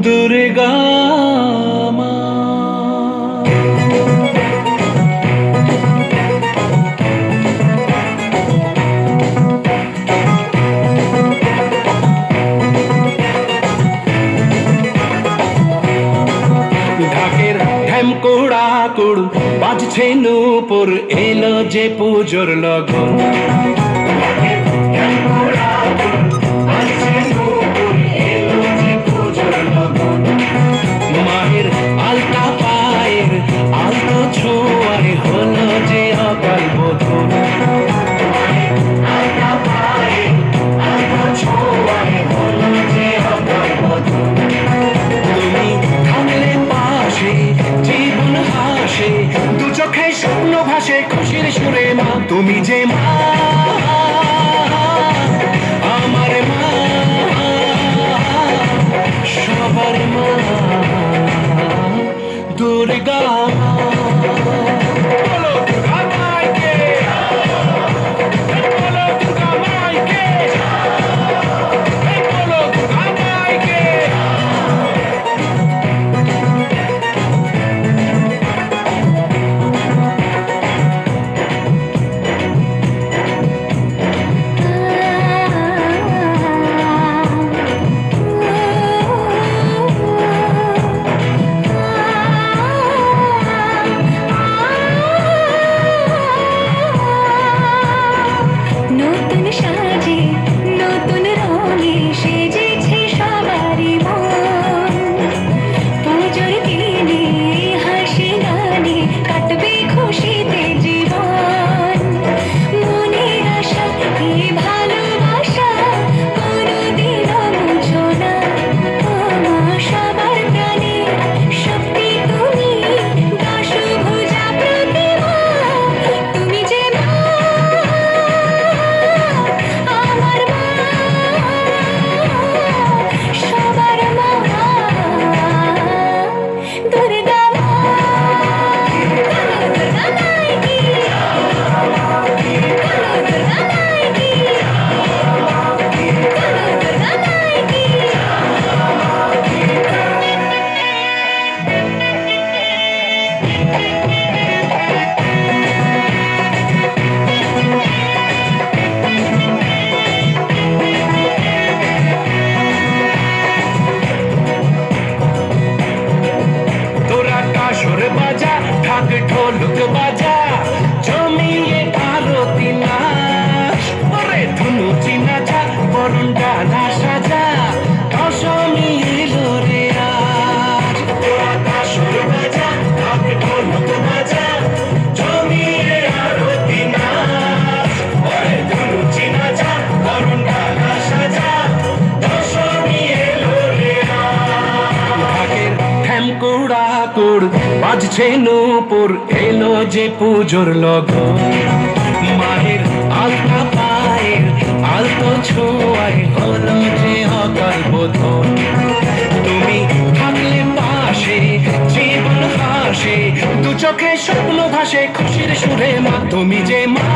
দুর্গা মা। ঢাকের ঢ্যামকোড়া কুড় বাজছে নূপুর, এলো যে পুজোর লগন। মায়ের আলতা পায়ের আলতো ছোঁয়ায় হলো যে অকাল বোধন। তুমি থাকলে পাশে জীবন হাসে, দু চোখে স্বপ্ন ভাসে খুশির সুরে মা। তুমি যে মা, আমার মা, সবার মা, দুর্গা মা। বলো দুর্গা মাইকে, বলো দুর্গা মাইকে, বলো দুর্গা মাইকে। নতুন সাজে নতুন রঙে সেজেছে সবারই মন। পুজোর দিনে হাসি গানে কাটবে খুশিতে জীবন। মনের আশা এই ভালোবাসা কোনোদিনও মুছো না। ও মা সবার প্রাণে শক্তি তুমি, দশভুজা প্রতিমা। তুমি যে মা, আমার মা, সবার মা, দুর্গা মা। দুর্গা মাইকি, দুর্গা মাইকি, দুর্গা মাইকি। তোরা কাসর বাজা, ঢাক ঢোলক বাজা, জমিয়ে আরতি নাচ। ওরে ধুনুচি নাচা, বরণ ডালা সাজা, দশমী এলো রে আজ। তোরা কাসর বাজা, ঢাক ঢোলক বাজা, জমিয়ে আরতি নাচ। ওরে ধুনুচি নাচা, বরণ ডালা সাজা, দশমী এলো রে আজ। ঢাকের ঢ্যামকোড়া কুড় বাজছে নূপুর, এলো যে পুজোর লগন। মায়ের আলতা পায়ের আলতো ছোঁয়ায় হলো যে অকাল বোধন। তুমি থাকলে পাশে জীবন হাসে, দু চোখে স্বপ্ন ভাসে খুশির সুরে মা। তুমি যে মা,